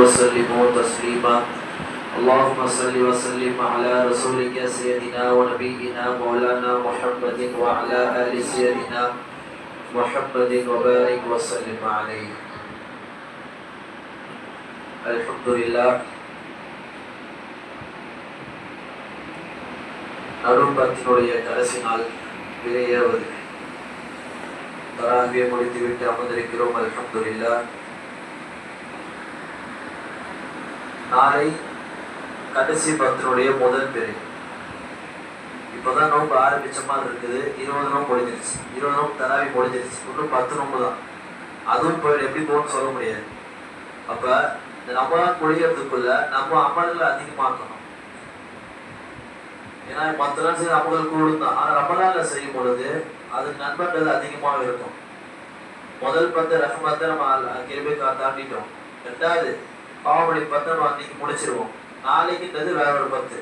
وسلموا تسليما. اللهم صل وسلم على رسولك سيدنا ونبينا مولانا محمد وعلى آل سيدنا محمد وبارك وسلم عليه. الحمد لله. அருள்பத்தினுடைய கடைசி நாள் விரையாவது தராவியை முடித்துவிட்டு அமர்ந்திருக்கிறோம். அல்ஹம்துலில்லாஹ். நாளை கடைசி பத்தினுடைய முதல் பிறை. இப்போதான் நோம்பு ஆரம்பிச்ச மாதிரி இருக்குது. 20 நோம்பு முடிஞ்சிருச்சு, 20 நோம்பு தராவி முடிஞ்சிருச்சு. இன்னும் 10 நோம்பு தான். அதுவும் போய் எப்படி போகணும்னு சொல்ல முடியாது. அப்ப இந்த ரமலான் முடியறதுக்குள்ள நம்ம அமல்களை அதிகமாக்கணும். ஏன்னா 10 நாள் செய்ய அமல்கள் கூடும் தான். ஆனா ரமலான்ல செய்யும் பொழுது அது நண்பர்கள் அதிகமாக இருக்கும். முதல் 10 ரஹ்மத்தை நம்ம கிருபைக்கா தாண்டிட்டோம். 2வது பாவமணி 10 நம்ம அன்னைக்கு முடிச்சிருவோம். நாளைக்குன்றது வேற ஒரு 10.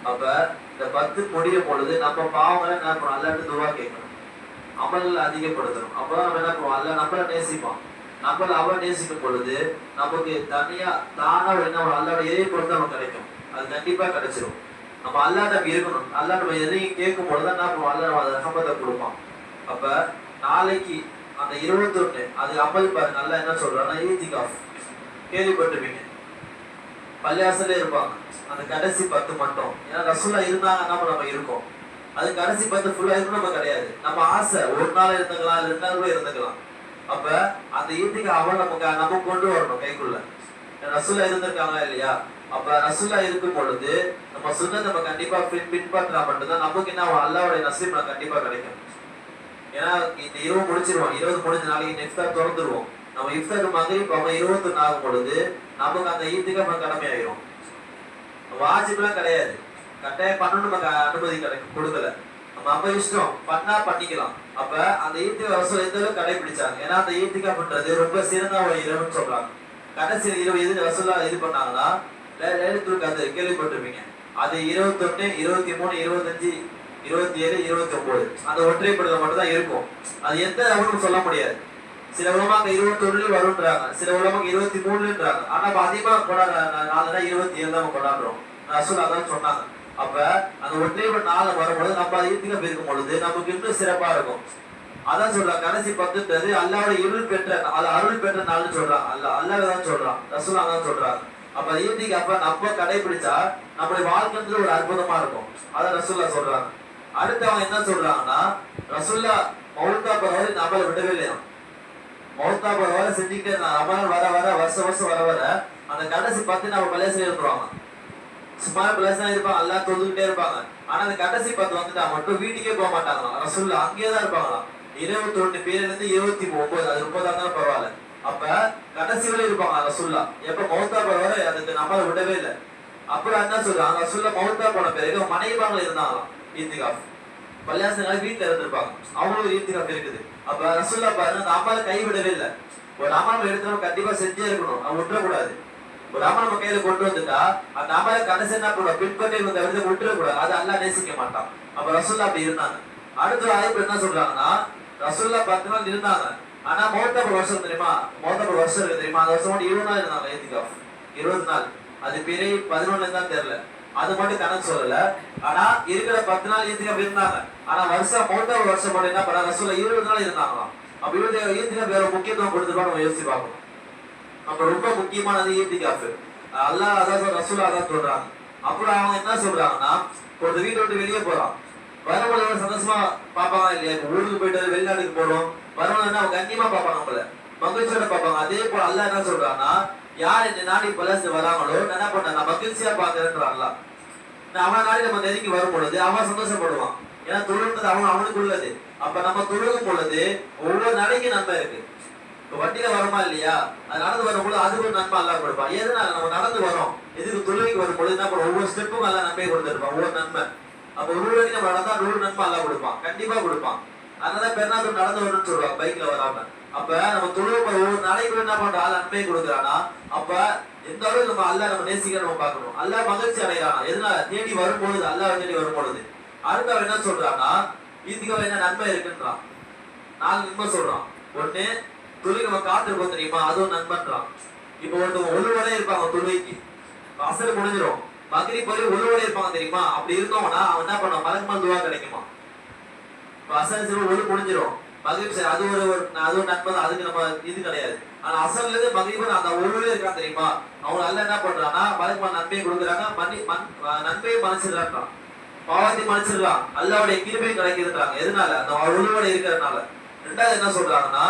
அப்ப இந்த 10 முடியும் பொழுது நம்ம பாவங்களை என்ன பண்ணுவோம்? அல்லாஹ்ட்ட துவா கேட்கணும், அமல்களை அதிகப்படுத்தணும். அப்பதான் நம்ம என்ன பண்ணுவோம்? அல்லாஹ் நம்மள நேசிப்பான். நம்மள அவன் நேசிக்கும் பொழுது நமக்கு தனியா தானா என்ன அல்லாஹ்வோட இறை பொறுத்து நமக்கு கிடைக்கும். அது கண்டிப்பா கிடைச்சிரும். நம்ம அல்லாஹ்ட்ட இருக்கணும். அல்லாஹ் நம்ம எதையும் கேட்கும் பொழுதுதான் என்ன பண்ணுவோம்? அல்லாஹ் நம்ம ரஹமத்தை கொடுப்பான். அப்ப நாளைக்கு அந்த 21 அது அமல் பாருங்க. நல்லா என்ன சொல்றான்னா ஈத்திகாஃப் கேள்விப்பட்டிருப்பீங்க. பள்ளியாசலே இருப்பாங்க அந்த கடைசி 10 மட்டும். ஏன்னா ரசூலா இருந்தாங்கன்னா நம்ம இருக்கோம். அது கடைசி 10 ஃபுல்லா இருக்கும் நம்ம கிடையாது. நம்ம ஆசை ஒரு நாள் இருந்துக்கலாம், 2 நாள் கூட இருந்துக்கலாம். அப்ப அந்த ஈத்திக்கு அவன் நம்ம கொண்டு வரணும் கைக்குள்ள. ரசூலா இருந்திருக்காங்களா இல்லையா? அப்ப ரசூலா இருக்கும் பொழுது நம்ம சொன்னதை நம்ம கண்டிப்பா பின்பற்றா மட்டும்தான் நமக்கு என்ன அல்லாஹ்வுடைய நசீப் கண்டிப்பா கிடைக்கும். ஏன்னா இந்த 20 முடிச்சிருவோம். 20 முடிஞ்ச நாளைக்கு இஃப்தார் திறந்துருவோம். நம்ம இஃப்தார் மகரிப் 21 ஆகும் பொழுது நமக்கு அந்த ஈத்துக்கு நம்ம கடமை ஆயிரும். வாஜிப்லாம் கிடையாது, கட்டாயம் பண்ணணும் நமக்கு அனுமதி கொடுக்கல. நம்ம இஷ்டம் பண்ணா பண்ணிக்கலாம். அப்ப அந்த ஈத்துக்கு ரசூல் எந்த அளவுக்கு கடைபிடிச்சாங்க. ஏன்னா அந்த ஈத்துக்கா பண்றது ரொம்ப சிறந்த ஒரு இரவுன்னு சொல்றாங்க. கடைசி 20 ரசூலா இது பண்ணாங்கன்னா லைலத்துல் கத்ர் கேள்விப்பட்டிருப்பீங்க. அது 21, 23, 25, 27, 29 அந்த ஒற்றைப்படையில மட்டும் தான் இருக்கும். அது எந்த அவனும் சொல்ல முடியாது. சில உலமாங்க 21 வரும்ன்றாங்க, சில உலமாங்க 23ன்றாங்க. ஆனா அதிகமா கொண்டாடுற நாள் 27 தான் கொண்டாடுறோம். ரசூல் அதான் சொன்னாங்க. அப்ப அந்த ஒற்றைப்படை நாள் வரும்பொழுது நம்ம ஈத்திகாஃப் இருக்கும் பொழுது நமக்கு இன்னும் சிறப்பா இருக்கும். அதான் சொல்றாங்க கடைசி 10ன்றது அல்லாஹ்வுடைய அருள் பெற்ற நாள்னு சொல்றாங்க. அல்லாஹ் தான் சொல்றான், ரசூல் அதான் சொல்றாங்க. அப்ப ஈத்திகாஃப் நம்ம கடைபிடிச்சா நம்மளுடைய வாழ்க்கைன்றது ஒரு அற்புதமா இருக்கும். அதான் ரசூல்லா சொல்றாங்க. அடுத்து அவங்க என்ன சொல்றாங்கன்னா, ரசூல்லா மௌத்தா பரவாயில்ல நம்மளை விடவே இல்லையா. மௌத்தா பரவாயில்ல செஞ்சுக்கிட்டே ரமலான் வர வர வருஷம் வர அந்த கடைசி 10 நம்ம பலேசில இருந்துருவாங்க. சும்மா பலேசா இருப்பாங்க, எல்லாம் தொழுதுகிட்டே இருப்பாங்க. ஆனா அந்த கடைசி 10 வந்துட்டா மட்டும் வீட்டுக்கே போக மாட்டாங்களாம். ரசூல்லா அங்கேயேதான் இருப்பாங்களாம். 21 பேர்ல இருந்து 29 அது 30 இருந்தாலும் பரவாயில்ல. அப்ப கடைசி வரை இருப்பாங்க ரசூல்லா. எப்ப மௌத்தா பரவாயில்ல அதுக்கு நம்மளை விடவே இல்லை. அப்புறம் என்ன சொல்றாங்க, ரசூல்லா மௌத்தா போன பிறகு மனைவிமார்கள் இருந்தாங்களாம் ஈத்திகாஃப். பள்ளியாசனால வீட்டுல இருந்திருப்பாங்க, அவங்களும் ஈத்திகாஃப் இருக்குது. அப்ப ரசூல்லா பாருங்க அந்த அமலை கைவிடவே இல்லை. ஒரு அமல் எடுத்து கண்டிப்பா செஞ்சே இருக்கணும், அவன் விட்டுறக்கூடாது. ஒரு அமல் நம்ம கையில கொண்டு வந்துட்டா அந்த அமலை கடைசி என்ன கூட பின்பற்றி விட்டுறக்கூடாது. அது அல்லாஹ் நேசிக்க மாட்டான். அப்ப ரசூல்லா அப்படி இருந்தாங்க. அடுத்த ஆய்வு என்ன சொல்றாங்கன்னா, ரசூல்லா 10 நாள் இருந்தாங்க. ஆனா மௌத்தாபர் வருஷம் தெரியுமா? மௌத்தாபர் வருஷம் இருக்கு தெரியுமா? அந்த வருஷம் 20 நாள் இருந்தாங்க ஈத்திகாஃப். 20 நாள். அது பிறை 11 தான் தெரியல, அது மட்டும் கணக்கு சொல்லல. ஆனா இருக்கிற 10 நாள் ஈத்திகாஃப் இருந்தாங்க. ஆனா வருஷம் மௌத்தாபர் வருஷம் மட்டும் என்ன பண்ண ரசூல்லா 20 நாள் இருந்தாங்களாம். அப்ப ஈத்திகாஃப் வேற முக்கியத்துவம் கொடுத்துருப்பா நம்ம யோசிச்சு பார்க்கணும். அப்ப ரொம்ப முக்கியமானது ஈத்திகாஃப். அல்லாஹ் அதான் ரசூல்லா அதான் சொல்றாங்க. அப்புறம் அவங்க என்ன சொல்றாங்கன்னா, ஒரு வீட்டை விட்டு வெளியே போறான், வரவங்க சந்தோஷமா பாப்பாங்க இல்லையா? ஊருக்கு போயிட்டு வெளிநாட்டுக்கு போறோம், வரவங்க அவங்க கண்ணியமா பாப்பாங்க, நம்மள மகிழ்ச்சியோட பாப்பாங்க. அதே போல அல்லாஹ் என்ன சொல்றாங்கன்னா, யார் இந்த நாடி பலசு வராங்களோ என்ன பண்ண நான் மகிழ்ச்சியா பாக்குறேன்றாங்களா. அவன் நாடி நம்ம நெருங்கி வரும் பொழுது அவன் சந்தோஷப்படுவான். ஏன்னா தொழுன்றது அவனுக்கு உள்ளது. அப்ப நம்ம தொழுகும் பொழுது ஒவ்வொரு நாளைக்கு நன்மை இருக்கு. வண்டியில வருமா இல்லையா? அது நடந்து வரும்போது அதுக்கு ஒரு நன்மை அல்லாஹ் கொடுப்பான். எதனால நம்ம நடந்து வரோம், எதுக்கு தொழுகைக்கு வரும் பொழுது என்ன பண்ணுவோம்? ஒவ்வொரு ஸ்டெப்பும் அல்லாஹ் நன்மை கொடுத்துருப்பான், ஒவ்வொரு நன்மை. அப்ப ஒரு வழி நம்ம நடந்தா 100 நன்மை அல்லாஹ் கொடுப்பான், கண்டிப்பா கொடுப்பான். அதனால பெருநாள் நடந்து வரணும்னு சொல்லுவாங்க, பைக்ல வராம. அப்ப நம்ம தொழுகை ஒவ்வொரு நாளைக்கு என்ன பண்ற ஆள் நன்மை கொடுக்குறானா, அப்ப எந்த அளவுக்கு நம்ம அல்லாஹ் நம்ம நேசிக்க நம்ம பார்க்கணும். அல்லாஹ் மகிழ்ச்சி அடைகிறானா எதனால? தேடி வரும்பொழுது, அல்லாஹ் தேடி வரும்பொழுது. அடுத்த என்ன சொல்றான்னா, ஈத்திகாஃப் என்ன நன்மை இருக்குன்றான். 4 நன்மை சொல்றான். ஒண்ணு, தொழில் நம்ம காத்திருப்போம் தெரியுமா, அதுவும் நண்பன்றான். இப்போ ஒருத்தவங்க ஒழுவலே இருப்பாங்க தொழுகைக்கு, அசல் முடிஞ்சிடும், மகரிப் போய் ஒழுவலே இருப்பாங்க தெரியுமா? அப்படி இருக்கவனா அவன் என்ன பண்ணுவான், மலக்குமால் துவா கிடைக்குமா? இப்போ அசல் சிறு ஒழு முடிஞ்சிடும், மகரிப் சரி அது ஒரு நன்மை, அதுக்கு நம்ம இது கிடையாது. ஆனா அசல்ல இருந்து மகரிப் அந்த ஒழுவலே இருக்கான் தெரியுமா, அவங்க அல்ல என்ன பண்றான்னா மலக்குமால் நன்மையை கொடுக்குறாங்க, நன்மையை மன்னிச்சிடுறான், பாவத்தை மன்னிச்சிடலாம், அல்லாவுடைய கிருபை கிடைக்குதுன்றாங்க. எதனால? அந்த ஒழுவோட இருக்கிறதுனால. ரெண்டாவது என்ன சொல்றாங்கன்னா,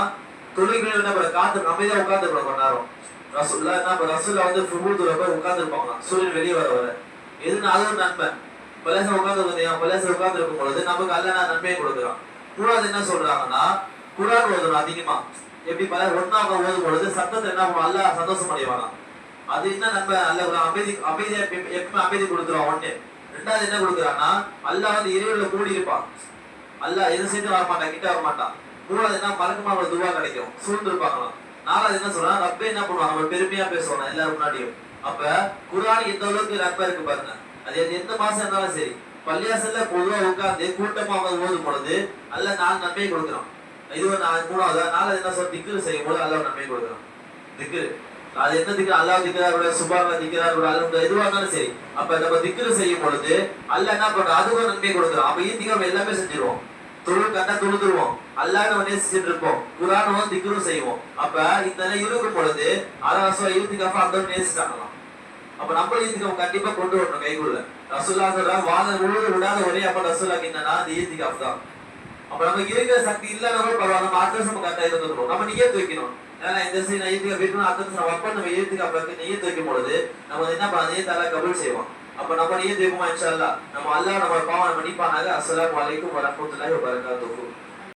தொழுகைகள் என்ன பண்ண காத்து அமைதியா உட்கார்ந்து கொஞ்ச நேரம். ரசூல்லா என்ன ரசூல்லா வந்து சுபூதுல போய் உட்கார்ந்து இருப்பாங்க சூரியன் வெளியே வர. எதுனா அது ஒரு நன்மை. பலேச உட்கார்ந்து இருக்கும் பொழுது நமக்கு அல்ல நன்மையை கொடுக்குறான். மூணாவது என்ன சொல்றாங்கன்னா, குரான் ஓதணும் அதிகமா. எப்படி ஒன்னாக ஓதும் பொழுது சத்தத்தை என்ன பண்ணும், அல்ல சந்தோஷம் அடைவானா. அது என்ன நன்மை, அல்ல அமைதியா எப்பவுமே அமைதி கொடுக்குறான் ஒண்ணு. ரெண்டாவது என்ன கொடுக்குறான்னா, அல்லாஹ் வந்து இறைவன்ல கூடி இருப்பான், அல்லாஹ் எது செஞ்சு வரமாட்டான், கிட்ட வரமாட்டான். மூணாவது என்ன, மலக்குமா அவங்களுக்கு துவா கிடைக்கும், சூழ்ந்து இருப்பாங்களாம். நாலாவது என்ன சொல்றான், ரப்பே என்ன பண்ணுவாங்க, நம்ம பெருமையா பேசுவாங்க எல்லாரும் முன்னாடியும். அப்ப குர்ஆன் எந்த அளவுக்கு நன்மை இருக்கு பாருங்க. அது எந்த மாசம் இருந்தாலும் சரி, பள்ளியாசல்ல பொதுவா உட்கார்ந்து கூட்டமா அவங்க ஓதும் பொழுது அல்லாஹ் 4 நன்மையை கொடுக்குறான். இது ஒரு மூணாவது. நாலாவது என்ன சொல்ற, திக்ரு செய்யும் போது அல்லாஹ் நன்மை கொடுக்குறான். திக்ரு அது என்ன திக்ரு, அல்லாஹ் திக்ராரோட சுபான திக்ராரோட அல்லாஹ் எதுவா இருந்தாலும் சரி, அப்ப நம்ம திக்ரு செய்யும் பொழுது அல்லாஹ் என்ன பண்றான், அதுவும் நன்மை கொடுக்குறான். அப்ப ஈத்திகாஃப் எல்லாமே செஞ்சிருவோம், தொழுதுருவோம், அல்லாஹ்வை நேசிச்சிட்டு இருப்போம், குர்ஆனும் திக்ரும் செய்வோம். அப்ப இந்த இருக்கும் பொழுது அல்லாஹ் ஈத்திகாஃப் அந்த நேசிட்டாங்களாம். அப்ப நம்ம ஈத்திகாஃப் கண்டிப்பா கொண்டு வரணும் கைக்குள்ள. ரசூலுல்லாஹ் சொல்றாங்க, வாத முழுவதும் விடாத ஒரே அப்ப ரசூலுல்லாஹ் என்னன்னா அந்த ஈத்திகாஃப் தான். அப்ப நமக்கு இருக்கிற சக்தி இல்லாதவங்க பரவாயில்ல, நம்ம அட்ரஸ் நம்ம கரெக்டா இருந்துக்கணும், நம்ம நியத் வைக்கணும். ஏன்னா இந்த சைடு ஈத்திகாஃப் வைக்கணும், அட்ரஸ் நம்ம ஒப்பன் நம்ம ஈத்திகாஃப் நியத் வைக்கும் பொழுது நம்ம என்ன பண்ண நியத் அல்லாஹ் கபூல் செய்வோம். அப்ப நம்ம நியத் வைப்போமா இன்ஷா அல்லாஹ், நம்ம அல்லாஹ் நம்ம பாவம் மன்னிப்பானாக. அஸ்ஸலாமு அலைக்கும் வரஹ்மத்துல்லாஹி வபரகாத்துஹு.